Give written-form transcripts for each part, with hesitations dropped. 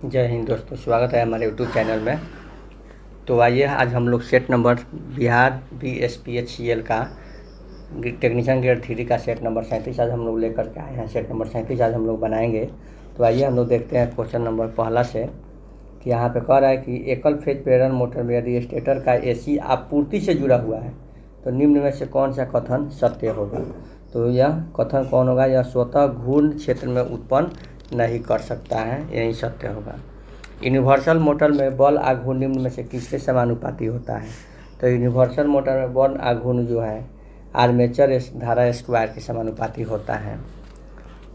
जय हिंद दोस्तों, स्वागत है हमारे यूट्यूब चैनल में। तो आइए आज हम लोग सेट नंबर बिहार BSPHCL का टेक्नीशियन ग्रेड 3 का सेट नंबर 37 आज हम लोग लेकर के आए हैं। सेट नंबर 37 आज हम लोग बनाएंगे। तो आइए हम लोग देखते हैं क्वेश्चन नंबर पहला से कि यहाँ पे कह रहा है कि एकल फेज प्रेरण मोटर में यदि स्टेटर का AC आपूर्ति से जुड़ा हुआ है तो निम्न में से कौन सा कथन सत्य होगा। तो यह कथन कौन होगा? यह स्वतः घूर्ण क्षेत्र में उत्पन्न नहीं कर सकता है, यही सत्य होगा। यूनिवर्सल मोटर में बल आघूर्ण निम्न में से किसके समानुपाती होता है? तो यूनिवर्सल मोटर में बल आघूर्ण जो है आर्मेचर धारा स्क्वायर के समानुपाती होता है।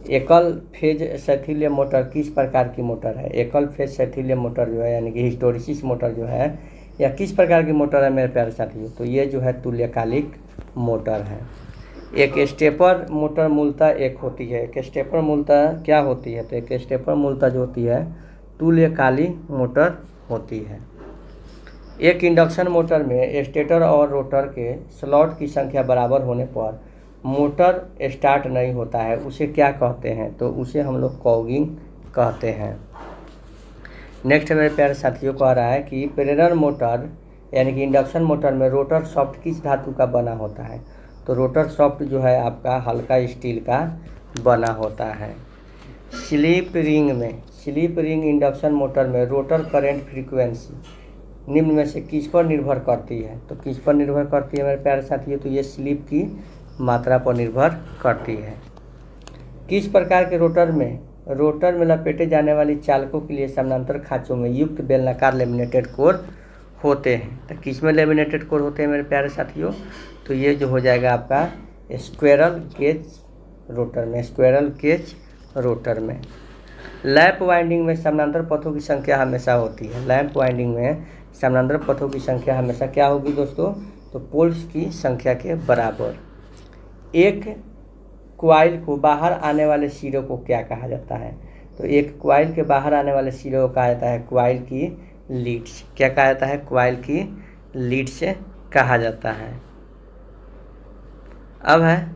एकल फेज शैथिल्य मोटर किस प्रकार की मोटर है? एकल फेज शैथिल्य मोटर जो है यानी कि हिस्टोरिसिस मोटर जो है या किस प्रकार की मोटर है मेरे प्यारे साथियों? तो ये जो है तुल्यकालिक मोटर है। एक स्टेपर मोटर मूलतः एक होती है। एक स्टेपर मूलतः क्या होती है? तो एक स्टेपर मूलतः जो होती है तुल्यकालिक मोटर होती है। एक इंडक्शन मोटर में स्टेटर और रोटर के स्लॉट की संख्या बराबर होने पर मोटर स्टार्ट नहीं होता है, उसे क्या कहते हैं? तो उसे हम लोग कॉगिंग कहते हैं। नेक्स्ट मेरे प्यारे साथियों कह रहा है कि प्रेरण मोटर यानी कि इंडक्शन मोटर में रोटर सॉफ्ट किस धातु का बना होता है? तो रोटर सॉफ्ट जो है आपका हल्का स्टील का बना होता है। स्लिप रिंग इंडक्शन मोटर में रोटर करंट फ्रीक्वेंसी निम्न में से किस पर निर्भर करती है? तो किस पर निर्भर करती है मेरे प्यारे साथियों? तो ये स्लिप की मात्रा पर निर्भर करती है। किस प्रकार के रोटर में लपेटे जाने वाली चालकों के लिए समानांतर खांचों में युक्त बेलनाकार लेमिनेटेड कोर होते हैं? तो किस में लेमिनेटेड कोर होते हैं मेरे प्यारे साथियों? तो ये जो हो जाएगा आपका स्क्वेरल केज रोटर में। लैप वाइंडिंग में समानांतर पथों की संख्या हमेशा होती है। लैप वाइंडिंग में समानांतर पथों की संख्या हमेशा क्या होगी दोस्तों? तो पोल्स की संख्या के बराबर। एक क्वाइल को बाहर आने वाले सिरों को क्या कहा जाता है? तो एक क्वाइल के बाहर आने वाले सिरों को कहा जाता है क्वाइल की लीड्स। क्या कहा जाता है? क्वाइल की लीड्स कहा जाता है। अब है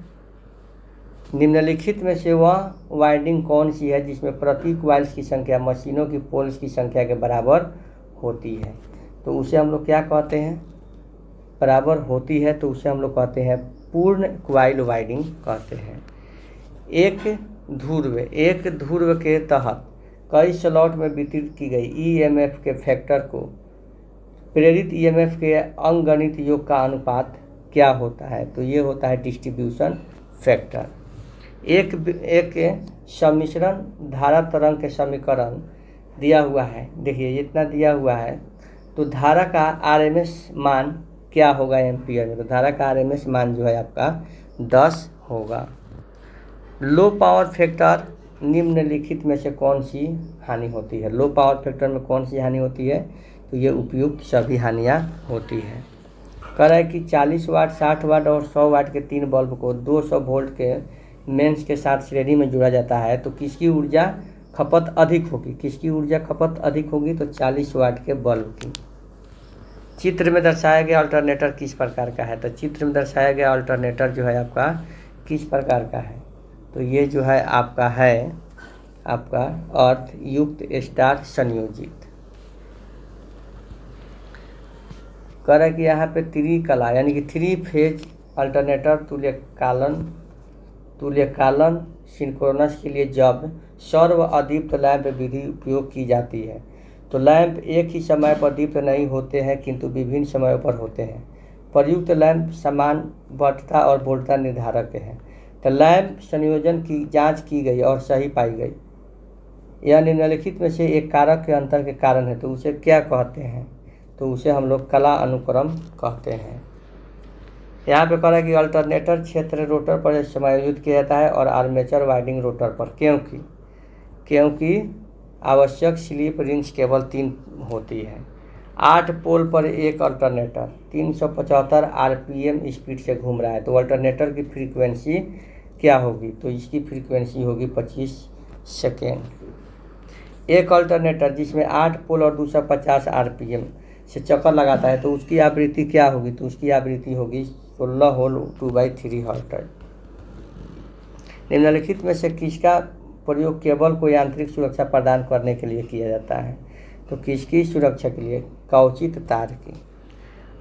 निम्नलिखित में से वह वाइंडिंग कौन सी है जिसमें प्रति क्वाइल्स की संख्या मशीनों की पोल्स की संख्या के बराबर होती है? तो उसे हम लोग क्या कहते हैं? बराबर होती है तो उसे हम लोग कहते हैं पूर्ण क्वाइल वाइंडिंग कहते हैं। एक ध्रुव के तहत कई स्लॉट में वितरित की गई EMF के फैक्टर को प्रेरित EMF के अंकगणित योग का अनुपात क्या होता है? तो ये होता है डिस्ट्रीब्यूशन फैक्टर। एक सम्मिश्रण धारा तरंग के समीकरण दिया हुआ है, देखिए इतना दिया हुआ है, तो धारा का RMS मान क्या होगा एम्पियर में? तो धारा का RMS मान जो है आपका 10 होगा। लो पावर फैक्टर निम्नलिखित में से कौन सी हानि होती है? लो पावर फैक्टर में कौन सी हानि होती है? तो ये उपयुक्त सभी हानियाँ होती है। कह रहा है कि 40 वाट 60 वाट और 100 वाट के 3 बल्ब को 200 वोल्ट के मेंस के साथ श्रेणी में जोड़ा जाता है तो किसकी ऊर्जा खपत अधिक होगी? किसकी ऊर्जा खपत अधिक होगी? तो 40 वाट के बल्ब की। चित्र में दर्शाया गया अल्टरनेटर किस प्रकार का है? तो चित्र में दर्शाया गया अल्टरनेटर जो है आपका किस प्रकार का है? तो ये जो है आपका अर्थ युक्त स्टार संयोजित। कह रहा है कि यहाँ पे त्रिकला यानी कि 3 फेज अल्टरनेटर तुल्यकालन सिंक्रोनस के लिए जब सर्व अदीप्त लैंप विधि उपयोग की जाती है तो लैंप एक ही समय पर दीप्त नहीं होते हैं किंतु विभिन्न समयों पर होते हैं। प्रयुक्त लैंप समान वक्रता और वोल्टता निर्धारक हैं। तो लैंप संयोजन की जांच की गई और सही पाई गई। यह निम्नलिखित में से एक कारक के अंतर के कारण है तो उसे क्या कहते हैं? तो उसे हम लोग कला अनुक्रम कहते हैं। यहाँ पे कह रहा है कि अल्टरनेटर क्षेत्र रोटर पर समायोजित किया जाता है और आर्मेचर वाइंडिंग रोटर पर। क्योंकि आवश्यक स्लिप रिंग्स केवल 3 होती है। 8 पोल पर एक अल्टरनेटर 375 RPM स्पीड से घूम रहा है तो अल्टरनेटर की फ्रीक्वेंसी क्या होगी? तो इसकी फ्रीक्वेंसी होगी 25 सेकेंड। एक अल्टरनेटर जिसमें 8 पोल और 250 RPM से चक्कर लगाता है तो उसकी आवृत्ति क्या होगी? तो उसकी आवृत्ति होगी 16 होल 2/3 हर्ट्ज। निम्नलिखित में से किसका प्रयोग केबल को यांत्रिक सुरक्षा प्रदान करने के लिए किया जाता है। तो किसकी सुरक्षा के लिए? कवचित तार की।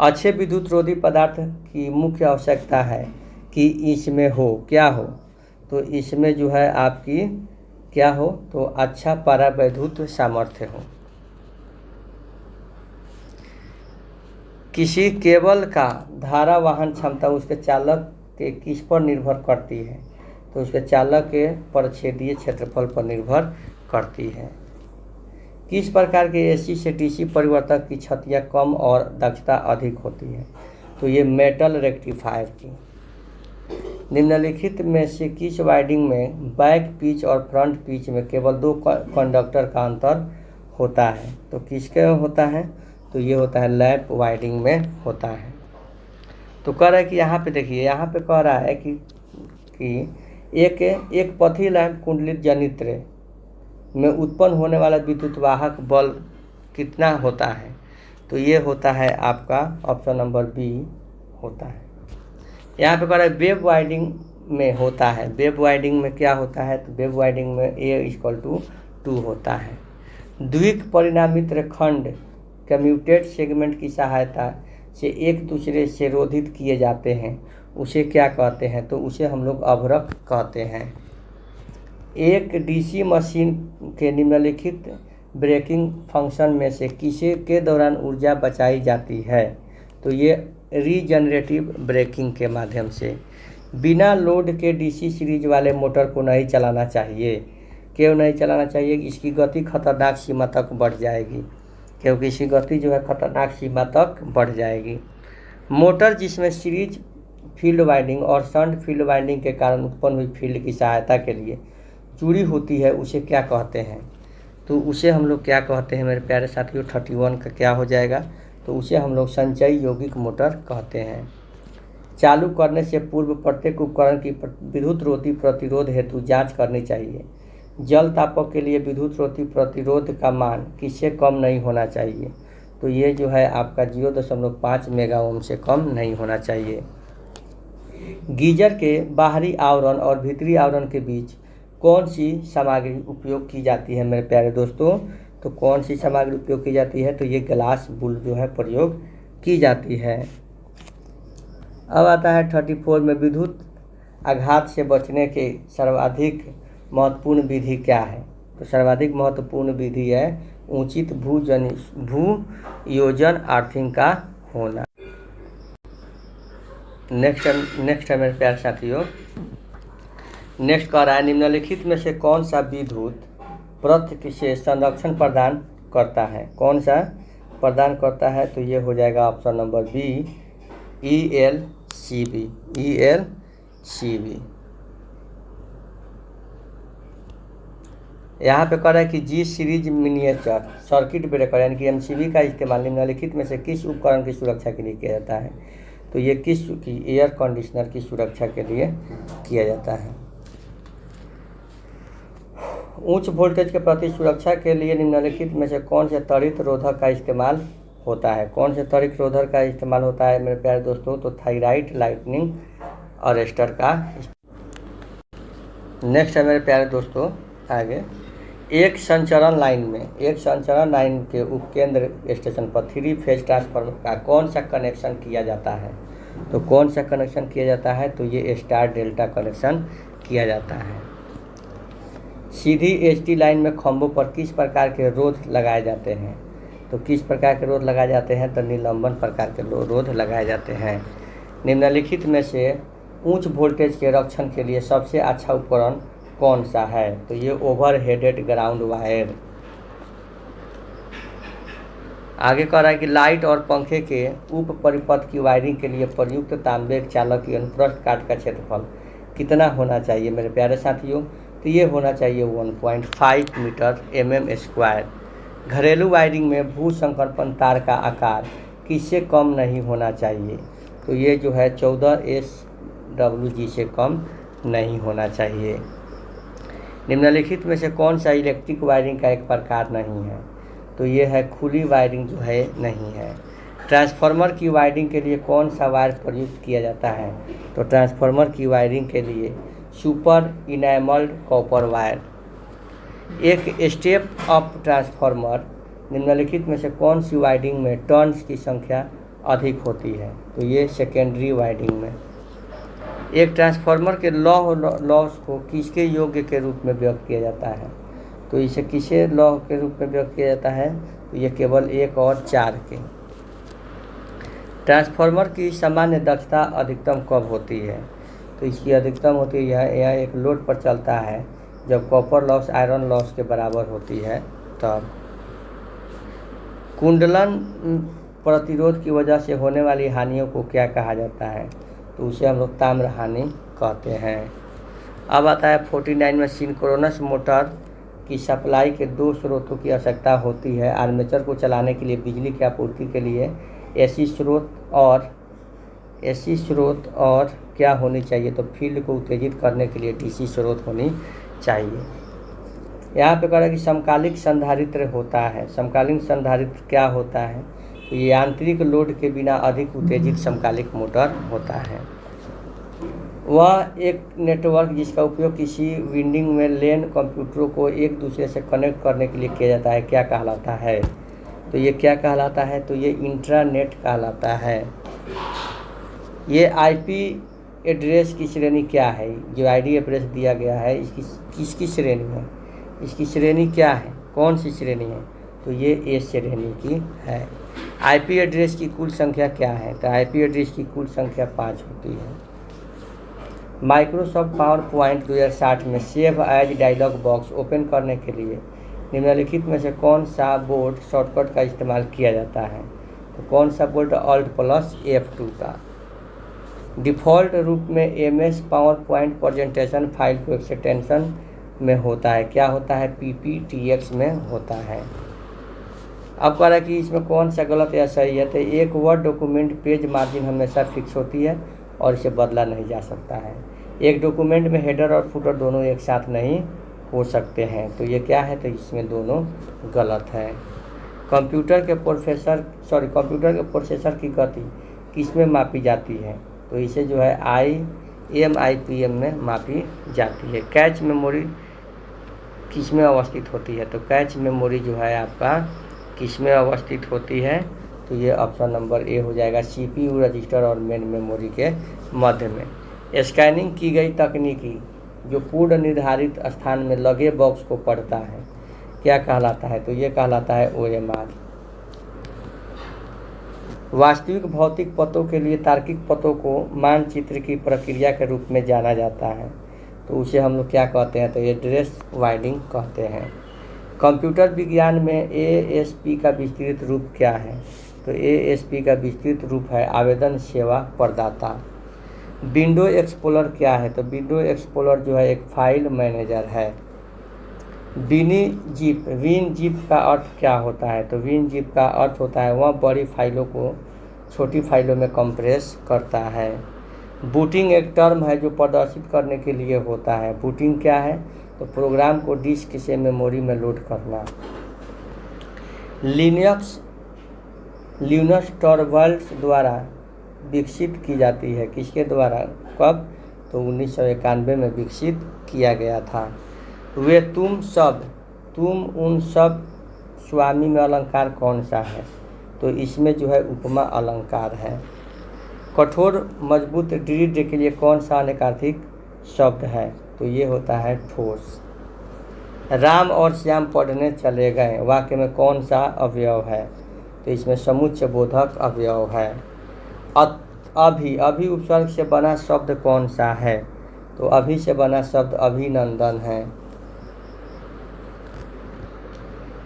अच्छे विद्युत रोधी पदार्थ की मुख्य आवश्यकता है कि इसमें हो क्या हो, तो इसमें जो है आपकी क्या हो, तो अच्छा परावैद्युत सामर्थ्य हो। किसी केबल का धारा वहन क्षमता उसके चालक के किस पर निर्भर करती है? तो उसके चालक के परिच्छेदीय क्षेत्रफल पर निर्भर करती है। किस प्रकार के एसी से डीसी परिवर्तक की क्षतियाँ कम और दक्षता अधिक होती है? तो ये मेटल रेक्टिफायर की। निम्नलिखित में से किस वाइंडिंग में बैक पिच और फ्रंट पिच में केवल 2 कंडक्टर का अंतर होता है? तो किसके होता है? तो ये होता है लैप वाइंडिंग में होता है। तो कह रहा है कि यहाँ पे देखिए, यहाँ पे कह रहा है कि एक पथी लैंप कुंडलित जनित्र में उत्पन्न होने वाला विद्युत वाहक बल कितना होता है? तो ये होता है आपका ऑप्शन नंबर बी होता है। यहाँ पे कह रहा है वेब वाइंडिंग में होता है। वेब वाइंडिंग में क्या होता है? तो वेब वाइंडिंग में A=2 होता है। द्विक परिणामित्र खंड कम्यूटेड सेगमेंट की सहायता से एक दूसरे से रोधित किए जाते हैं, उसे क्या कहते हैं? तो उसे हम लोग अवरक कहते हैं। एक डीसी मशीन के निम्नलिखित ब्रेकिंग फंक्शन में से किसे के दौरान ऊर्जा बचाई जाती है? तो ये रीजनरेटिव ब्रेकिंग के माध्यम से। बिना लोड के डीसी सीरीज वाले मोटर को नहीं चलाना चाहिए। क्यों नहीं चलाना चाहिए? इसकी गति खतरनाक सीमा तक बढ़ जाएगी, क्योंकि इसकी गति जो है खतरनाक सीमा तक बढ़ जाएगी। मोटर जिसमें सीरीज फील्ड वाइंडिंग और शंट फील्ड वाइंडिंग के कारण उत्पन्न हुई फील्ड की सहायता के लिए जुड़ी होती है, उसे क्या कहते हैं? तो उसे हम लोग क्या कहते हैं मेरे प्यारे साथियों? 31 का क्या हो जाएगा? तो उसे हम लोग संचयी यौगिक मोटर कहते हैं। चालू करने से पूर्व प्रत्येक उपकरण की विद्युत रोधी प्रतिरोध हेतु जांच करनी चाहिए। जल तापक के लिए विद्युत रोधी प्रतिरोध का मान किससे कम नहीं होना चाहिए? तो ये जो है आपका 0.5 मेगा ओम से कम नहीं होना चाहिए। गीजर के बाहरी आवरण और भीतरी आवरण के बीच कौन सी सामग्री उपयोग की जाती है मेरे प्यारे दोस्तों? तो कौन सी सामग्री उपयोग की जाती है? तो ये ग्लास वूल जो है प्रयोग की जाती है। अब आता है 34 में विद्युत आघात से बचने के सर्वाधिक महत्वपूर्ण विधि क्या है? तो सर्वाधिक महत्वपूर्ण विधि है उचित भूयोजन अर्थिंग का होना। नेक्स्ट है मेरे प्यारे साथियों, नेक्स्ट कह रहा है निम्नलिखित में से कौन सा विद्युत पृष्ठ से संरक्षण प्रदान करता है? कौन सा प्रदान करता है? तो ये हो जाएगा ऑप्शन नंबर बी ELCB। यहाँ पे कह रहा है कि जी सीरीज मिनिएचर सर्किट ब्रेकर यानी कि MCB का इस्तेमाल निम्नलिखित में से किस उपकरण की सुरक्षा के लिए किया जाता है? तो ये किस की? एयर कंडीशनर की सुरक्षा के लिए किया जाता है। उच्च वोल्टेज के प्रति सुरक्षा के लिए निम्नलिखित में से कौन से त्वरित रोधक का इस्तेमाल होता है? कौन से त्वरित रोधक का इस्तेमाल होता है मेरे प्यारे दोस्तों? तो थायराइड लाइटनिंग अरेस्टर का। नेक्स्ट है मेरे प्यारे दोस्तों आगे, एक संचरण लाइन के उपकेंद्र स्टेशन पर 3 फेज ट्रांसफार्मर का कौन सा कनेक्शन किया जाता है? तो कौन सा कनेक्शन किया जाता है? तो ये स्टार डेल्टा कनेक्शन किया जाता है। सीधी HT लाइन में खंभों पर किस प्रकार के रोध लगाए जाते हैं? तो किस प्रकार के रोध लगाए जाते हैं? तो निलंबन प्रकार के रोध लगाए जाते हैं। निम्नलिखित में से उच्च वोल्टेज के रक्षण के लिए सबसे अच्छा उपकरण कौन सा है? तो ये ओवरहेडेड ग्राउंड वायर। आगे कह रहा है कि लाइट और पंखे के उप परिपथ की वायरिंग के लिए प्रयुक्त तांबे चालक की अनुप्रस्थ काट का क्षेत्रफल कितना होना चाहिए मेरे प्यारे साथियों? तो ये होना चाहिए 1.5 मीटर mm²। घरेलू वायरिंग में भू संकर्पण तार का आकार किससे कम नहीं होना चाहिए? तो ये जो है 14 SWG से कम नहीं होना चाहिए। निम्नलिखित में से कौन सा इलेक्ट्रिक वायरिंग का एक प्रकार नहीं है? तो ये है खुली वायरिंग जो है नहीं है। ट्रांसफार्मर की वायरिंग के लिए कौन सा वायर प्रयुक्त किया जाता है? तो ट्रांसफार्मर की वायरिंग के लिए सुपर इनेमल्ड कॉपर वायर एक स्टेप अप ट्रांसफार्मर निम्नलिखित में से कौन सी वाइंडिंग में टर्न्स की संख्या अधिक होती है? तो ये सेकेंडरी वाइंडिंग में। एक ट्रांसफार्मर के लॉस को किसके योग्य के रूप में व्यक्त किया जाता है? तो इसे किसे लॉ के रूप में व्यक्त किया जाता है? तो ये केवल 1 और 4 के। ट्रांसफार्मर की सामान्य दक्षता अधिकतम कब होती है? तो इसकी अधिकतम होती है यह एक लोड पर चलता है जब कॉपर लॉस आयरन लॉस के बराबर होती है तब। कुंडलन प्रतिरोध की वजह से होने वाली हानियों को क्या कहा जाता है? तो उसे हम लोग ताम्र हानि कहते हैं। अब आता है 49 में सिंक्रोनस मोटर की सप्लाई के 2 स्रोतों की आवश्यकता होती है। आर्मेचर को चलाने के लिए बिजली की आपूर्ति के लिए एसी स्रोत और क्या होनी चाहिए? तो फील्ड को उत्तेजित करने के लिए डीसी स्रोत होनी चाहिए। यहाँ पे कह रहा है कि समकालिक संधारित्र होता है। समकालीन संधारित्र क्या होता है? तो ये आंतरिक लोड के बिना अधिक उत्तेजित समकालिक मोटर होता है। वह एक नेटवर्क जिसका उपयोग किसी विंडिंग में लेन कंप्यूटरों को एक दूसरे से कनेक्ट करने के लिए किया जाता है क्या कहलाता है? तो ये क्या कहलाता है? तो ये इंट्रानेट कहलाता है। ये आईपी एड्रेस की श्रेणी क्या है? जो आईडी एड्रेस दिया गया है इसकी किसकी श्रेणी है? इसकी श्रेणी क्या है? कौन सी श्रेणी है? तो ये ए श्रेणी की है। आईपी एड्रेस की कुल संख्या क्या है? तो आईपी एड्रेस की कुल संख्या 5 होती है। माइक्रोसॉफ्ट पावर पॉइंट 2060 में save as dialog box open करने के लिए निम्नलिखित में से कौन सा बोर्ड शॉर्टकट का इस्तेमाल किया जाता है? तो कौन सा बोर्ड? Alt+F2 का। डिफ़ॉल्ट रूप में MS power point presentation file को एक्सटेंशन में होता है क्या होता है? PPTX में होता है। अब कह रहा है कि इसमें कौन सा गलत या सही है? तो एक वर्ड डॉक्यूमेंट पेज मार्जिन हमेशा फिक्स होती है और इसे बदला नहीं जा सकता है। एक डॉक्यूमेंट में हेडर और फुटर दोनों एक साथ नहीं हो सकते हैं। तो ये क्या है? तो इसमें दोनों गलत है। कंप्यूटर के प्रोसेसर की गति किस में मापी जाती है? तो इसे जो है IMIPM में मापी जाती है। कैच मेमोरी किस में अवस्थित होती है? तो कैच मेमोरी जो है आपका किस में अवस्थित होती है? तो ये ऑप्शन नंबर ए हो जाएगा, CPU रजिस्टर और मेन मेमोरी के मध्य में। स्कैनिंग की गई तकनीकी जो पूर्ण निर्धारित स्थान में लगे बॉक्स को पढ़ता है क्या कहलाता है? तो ये कहलाता है OMR। वास्तविक भौतिक पतों के लिए तार्किक पतों को मानचित्र की प्रक्रिया के रूप में जाना जाता है तो उसे हम लोग क्या कहते हैं? तो एड्रेस वाइंडिंग कहते हैं। कंप्यूटर विज्ञान में ASP का विस्तृत रूप क्या है? तो ASP का विस्तृत रूप है आवेदन सेवा प्रदाता। विंडो एक्सप्लोरर क्या है? तो विंडो एक्सप्लोरर जो है एक फाइल मैनेजर है। विनजिप का अर्थ क्या होता है? तो विनजिप का अर्थ होता है वह बड़ी फाइलों को छोटी फाइलों में कंप्रेस करता है। बूटिंग एक टर्म है जो प्रदर्शित करने के लिए होता है। बूटिंग क्या है? तो प्रोग्राम को डिस्क से मेमोरी में लोड करना। लिनक्स टॉरवाल्ड्स द्वारा विकसित की जाती है किसके द्वारा? कब? तो 1991 में विकसित किया गया था। वे तुम उन सब स्वामी में अलंकार कौन सा है? तो इसमें जो है उपमा अलंकार है। कठोर मजबूत दृढ़ के लिए कौन सा अनेकार्थिक शब्द है? तो ये होता है ठोस। राम और श्याम पढ़ने चले गए वाक्य में कौन सा अवयव है? तो इसमें समुच्चय बोधक अवयव है। अभी उपसर्ग से बना शब्द कौन सा है? तो अभी से बना शब्द अभिनंदन है।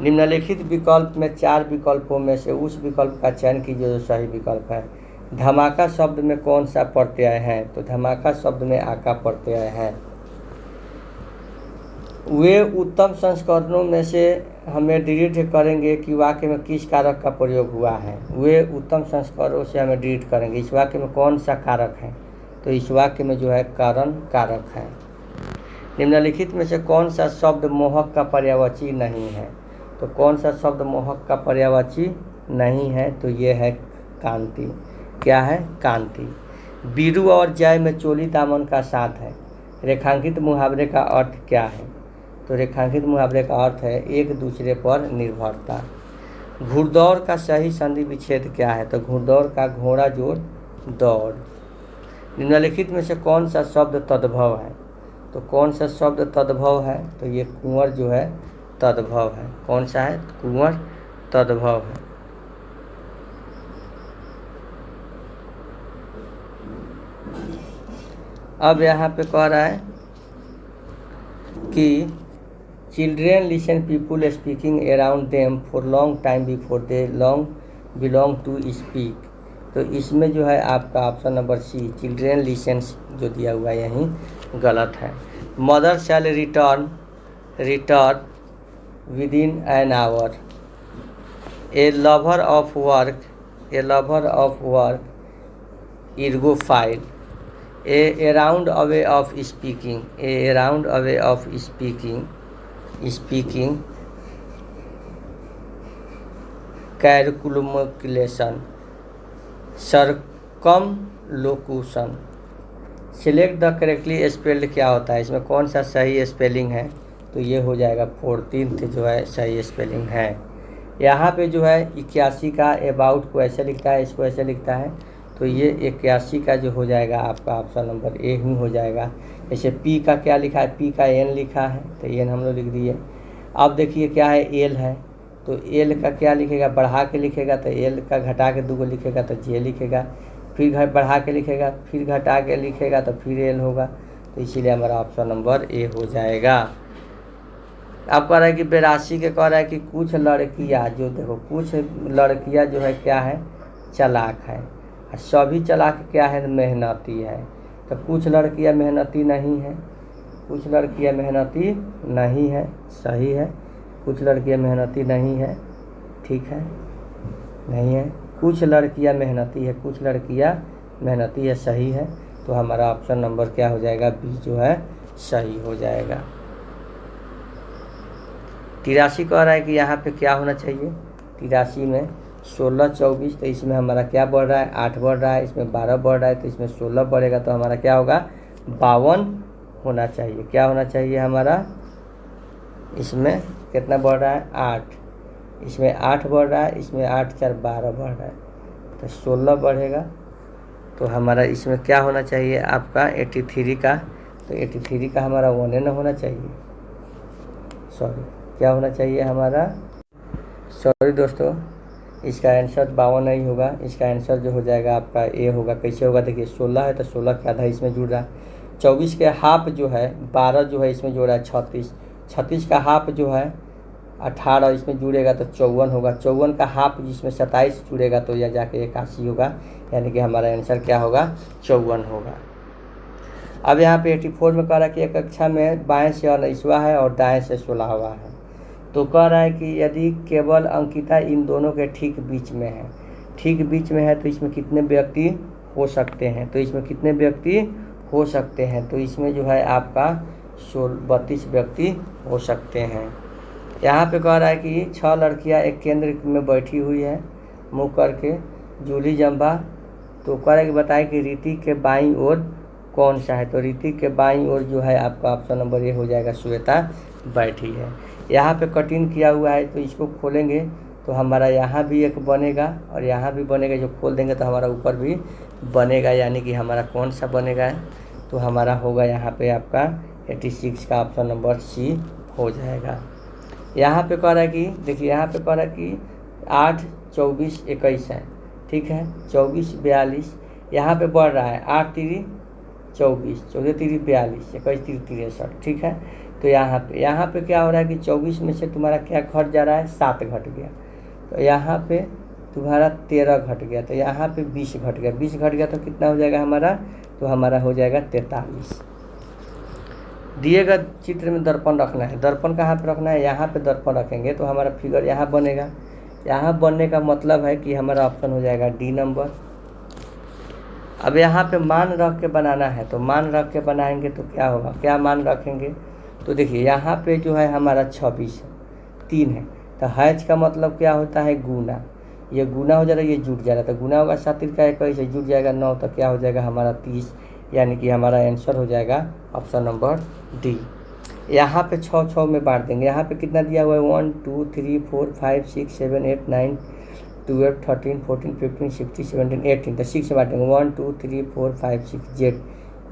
निम्नलिखित विकल्प में 4 विकल्पों में से उस विकल्प का चयन कीजिए जो सही विकल्प है। धमाका शब्द में कौन सा प्रत्यय है? तो धमाका शब्द में आका प्रत्यय है। वे उत्तम संस्करणों में से हमें दृढ़ करेंगे कि वाक्य में किस कारक का प्रयोग हुआ है। वे उत्तम संस्करणों से हमें दृढ़ करेंगे। इस वाक्य में कौन सा कारक है? तो इस वाक्य में जो है कारण कारक है। निम्नलिखित में से कौन सा शब्द मोहक का पर्यायवाची नहीं है? तो कौन सा शब्द मोहक का पर्यायवाची नहीं है? तो ये है कांति। क्या है? कांति। बीरू और जय में चोली दामन का साथ है। रेखांकित मुहावरे का अर्थ क्या है? तो रेखांकित मुहावरे का अर्थ है एक दूसरे पर निर्भरता। घुड़दौड़ का सही संधि विच्छेद क्या है? तो घुड़दौड़ का घोड़ा जोड़ दौड़। निम्नलिखित में से कौन सा शब्द तद्भव है? तो कौन सा शब्द तद्भव है? तो ये कुंवर जो है तद्भव है। कौन सा है? कुंवर तद्भव है। अब यहाँ पे कह रहा है कि children listen people speaking around them for long time before they long belong to speak. तो इसमें जो है आपका option number C children listens जो दिया हुआ है यहीं गलत है। Mother shall return within an hour. A lover of work ergophile. A round away of speaking calculation circumlocution. Select the correctly spelled क्या होता है? इसमें कौन सा सही स्पेलिंग है? तो ये हो जाएगा 14th जो है सही स्पेलिंग है। यहाँ पे जो है 81 का अबाउट को ऐसे लिखता है, इसको ऐसे लिखता है, तो ये 81 का जो हो जाएगा आपका ऑप्शन नंबर ए ही हो जाएगा। जैसे पी का क्या लिखा है? पी का एन लिखा है, तो एन हम लोग लिख दिए। अब देखिए क्या है? एल है, तो एल का क्या लिखेगा? बढ़ा के लिखेगा, तो एल का घटा के 2 को लिखेगा तो जे लिखेगा, फिर बढ़ा के लिखेगा, फिर घटा के लिखेगा तो फिर एल होगा, तो इसीलिए हमारा ऑप्शन नंबर ए हो जाएगा। अब कह रहा है कि 82 के कह रहा है कि कुछ लड़कियां जो देखो कुछ लड़कियां जो है क्या है? चालाक है। सभी चालाक क्या है? मेहनती है। तो कुछ लड़कियां मेहनती नहीं है, कुछ लड़कियां मेहनती नहीं है, सही है। कुछ लड़कियां मेहनती नहीं है, ठीक है, नहीं है। कुछ लड़कियां मेहनती है, कुछ लड़कियां मेहनती है, सही है। तो हमारा ऑप्शन नंबर क्या हो जाएगा? बी जो है सही हो जाएगा। 83 कह रहा है कि यहाँ पे क्या होना चाहिए? 83 में 16, 24, तो इसमें हमारा क्या बढ़ रहा है? 8 बढ़ रहा है, इसमें 12 बढ़ रहा है, तो इसमें 16 बढ़ेगा, तो हमारा क्या होगा? 52 होना चाहिए। क्या होना चाहिए हमारा? इसमें कितना बढ़ रहा है? 8, इसमें 8 बढ़ रहा है, इसमें 8 4 12 बढ़ रहा है, तो 16 बढ़ेगा। तो हमारा इसमें क्या होना चाहिए आपका? 83 का, तो 83 का हमारा 1 न होना चाहिए, सॉरी, क्या होना चाहिए हमारा? सॉरी दोस्तों, इसका आंसर 52 नहीं होगा, इसका आंसर जो हो जाएगा आपका ए होगा। कैसे होगा? देखिए 16 है तो 16 का आधा इसमें जुड़ रहा है, 24 के हाफ जो है 12 जो है इसमें जोड़ा है 36, 36 का हाफ जो है 18 इसमें जुड़ेगा तो 54 होगा, 54 का हाफ जिसमें 27 जुड़ेगा तो यह जाके 81 होगा, यानी कि हमारा आंसर क्या होगा? 54 होगा। अब यहाँ पे 84 में कह रहा है कि एक कक्षा में बाएं से 19वां है और दाएं से 16वां है। तो कह रहा है कि यदि केवल अंकिता इन दोनों के ठीक बीच में है, ठीक बीच में है, तो इसमें कितने व्यक्ति हो सकते हैं? तो इसमें कितने व्यक्ति हो सकते हैं? तो इसमें जो है आपका 32 व्यक्ति हो सकते हैं। यहाँ पे कह रहा है कि 6 लड़कियाँ एक केंद्र में बैठी हुई है मुँह करके, जूली जम्बा। तो कह रहा है कि बताए कि रीति के बाईं ओर कौन सा है? तो रीति के बाईं ओर जो है आपका ऑप्शन नंबर ए हो जाएगा, श्वेता बैठी है। यहाँ पे कटिंग किया हुआ है, तो इसको खोलेंगे तो हमारा यहाँ भी एक बनेगा और यहाँ भी बनेगा, जो खोल देंगे तो हमारा ऊपर भी बनेगा, यानी कि हमारा कौन सा बनेगा? तो हमारा होगा यहाँ पे आपका 86 का ऑप्शन नंबर सी हो जाएगा। यहाँ पे कह रहा है कि देखिए यहाँ पे कह रहा है कि 8, 24, 21 है, ठीक है, 24, 42, यहाँ पे बढ़ रहा है 8 3 24, 14 3 42, 21 3 63, ठीक है। तो यहाँ पे क्या हो रहा है कि 24 में से तुम्हारा क्या घट जा रहा है? 7 घट गया, तो यहाँ पे तुम्हारा 13 घट गया, तो यहाँ पे 20 घट गया, 20 घट गया तो कितना हो जाएगा हमारा? तो हमारा हो जाएगा 43। दिए गए चित्र में दर्पण रखना है। दर्पण कहाँ पे रखना है? यहाँ पे दर्पण रखेंगे तो हमारा फिगर यहाँ बनेगा। यहाँ बनने का मतलब है कि हमारा ऑप्शन हो जाएगा डी नंबर। अब यहाँ पे मान रख के बनाना है, तो मान रख के बनाएंगे तो क्या होगा? क्या मान रखेंगे? तो देखिए यहाँ पे जो है हमारा 26 है, 3 है, तो हैच का मतलब क्या होता है? गुना। ये गुना हो जा रहा है, ये जुट जा रहा है, तो गुना होगा 7 का 21 से जुट जाएगा 9, तो क्या हो जाएगा हमारा 30, यानी कि हमारा आंसर हो जाएगा ऑप्शन नंबर डी। यहाँ पे 6 में बांट देंगे। यहाँ पे कितना दिया हुआ है 1 2 3 4 5 6 7 8 9 12 13 14 15 16 17 18 तो 6 से बांटेंगे 1 2 3 4 5 6 जेड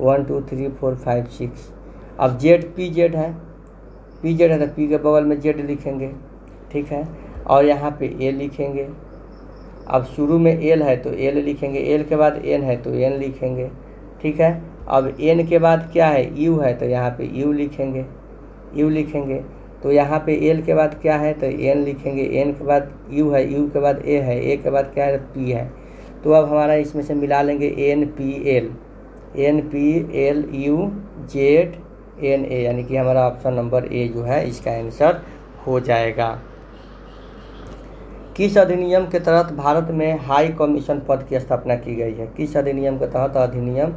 1 2 3 4 5 6। अब जेड पी जेड है, पी जेड है तो पी के बगल में जेड लिखेंगे, ठीक है। और यहाँ पे ए लिखेंगे। अब शुरू में एल है तो एल लिखेंगे, एल के बाद एन है तो एन लिखेंगे, ठीक है। अब एन के बाद क्या है यू है तो यहाँ पे यू लिखेंगे, यू लिखेंगे। तो यहाँ पे एल के बाद क्या है तो एन लिखेंगे, एन के बाद यू है, यू के बाद ए है, ए के बाद क्या है पी है। तो अब हमारा इसमें से मिला लेंगे N P L U Z N A, यानी कि हमारा ऑप्शन नंबर ए जो है इसका आंसर हो जाएगा। किस अधिनियम के तहत भारत में हाई कमीशन पद की स्थापना की गई है? किस अधिनियम के तहत? अधिनियम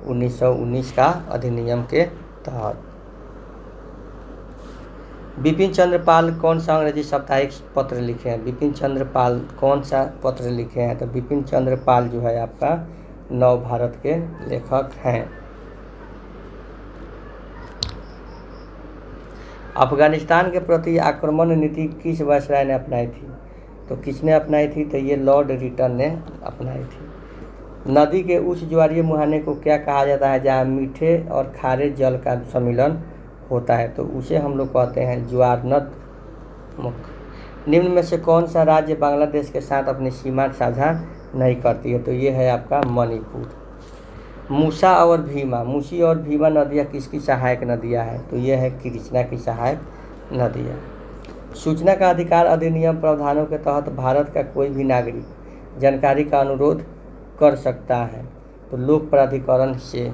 1919 का अधिनियम के तहत। बिपिन चंद्र पाल कौन सा अंग्रेजी साप्ताहिक पत्र लिखे हैं? बिपिन चंद्र पाल कौन सा पत्र लिखे हैं? तो बिपिन चंद्र पाल जो है आपका नव भारत के लेखक हैं। अफगानिस्तान के प्रति आक्रमण नीति किस वायसराय ने अपनाई थी? तो किसने अपनाई थी? तो ये लॉर्ड रिटन ने अपनाई थी। नदी के उच्च ज्वारीय मुहाने को क्या कहा जाता है जहाँ मीठे और खारे जल का सम्मिलन होता है? तो उसे हम लोग कहते हैं ज्वारनद मुख। निम्न में से कौन सा राज्य बांग्लादेश के साथ अपनी सीमा साझा नहीं करती है? तो ये है आपका मणिपुर। मूसा और भीमा, मूसी और भीमा नदियाँ किसकी सहायक नदियाँ हैं? तो ये है कृष्णा की सहायक नदियाँ। सूचना का अधिकार अधिनियम प्रावधानों के तहत भारत का कोई भी नागरिक जानकारी का अनुरोध कर सकता है तो लोक प्राधिकरण से।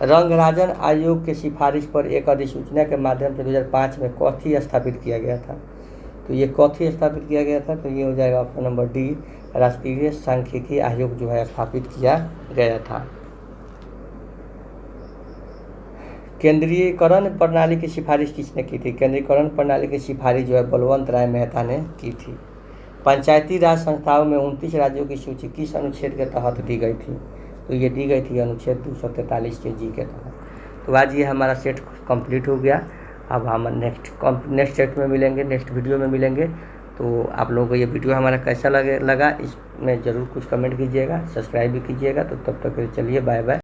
रंगराजन आयोग के सिफारिश पर एक अधिसूचना के माध्यम से 2005 में कथी स्थापित किया गया था? तो ये कथी स्थापित किया गया था? तो ये हो जाएगा ऑप्शन नंबर डी, राष्ट्रीय सांख्यिकी आयोग जो है स्थापित किया गया था। केंद्रीयकरण प्रणाली की सिफारिश किसने की थी? केंद्रीयकरण प्रणाली की सिफारिश जो है बलवंत राय मेहता ने की थी। पंचायती राज संस्थाओं में 29 राज्यों की सूची किस अनुच्छेद के तहत दी गई थी? तो ये दी गई थी अनुच्छेद 243 के जी के तहत। तो आज ये हमारा सेट कंप्लीट हो गया। अब हम नेक्स्ट सेट में मिलेंगे, नेक्स्ट वीडियो में मिलेंगे। तो आप लोगों को ये वीडियो हमारा कैसा लगा इसमें ज़रूर कुछ कमेंट कीजिएगा, सब्सक्राइब भी कीजिएगा। तो तब तक चलिए बाय बाय।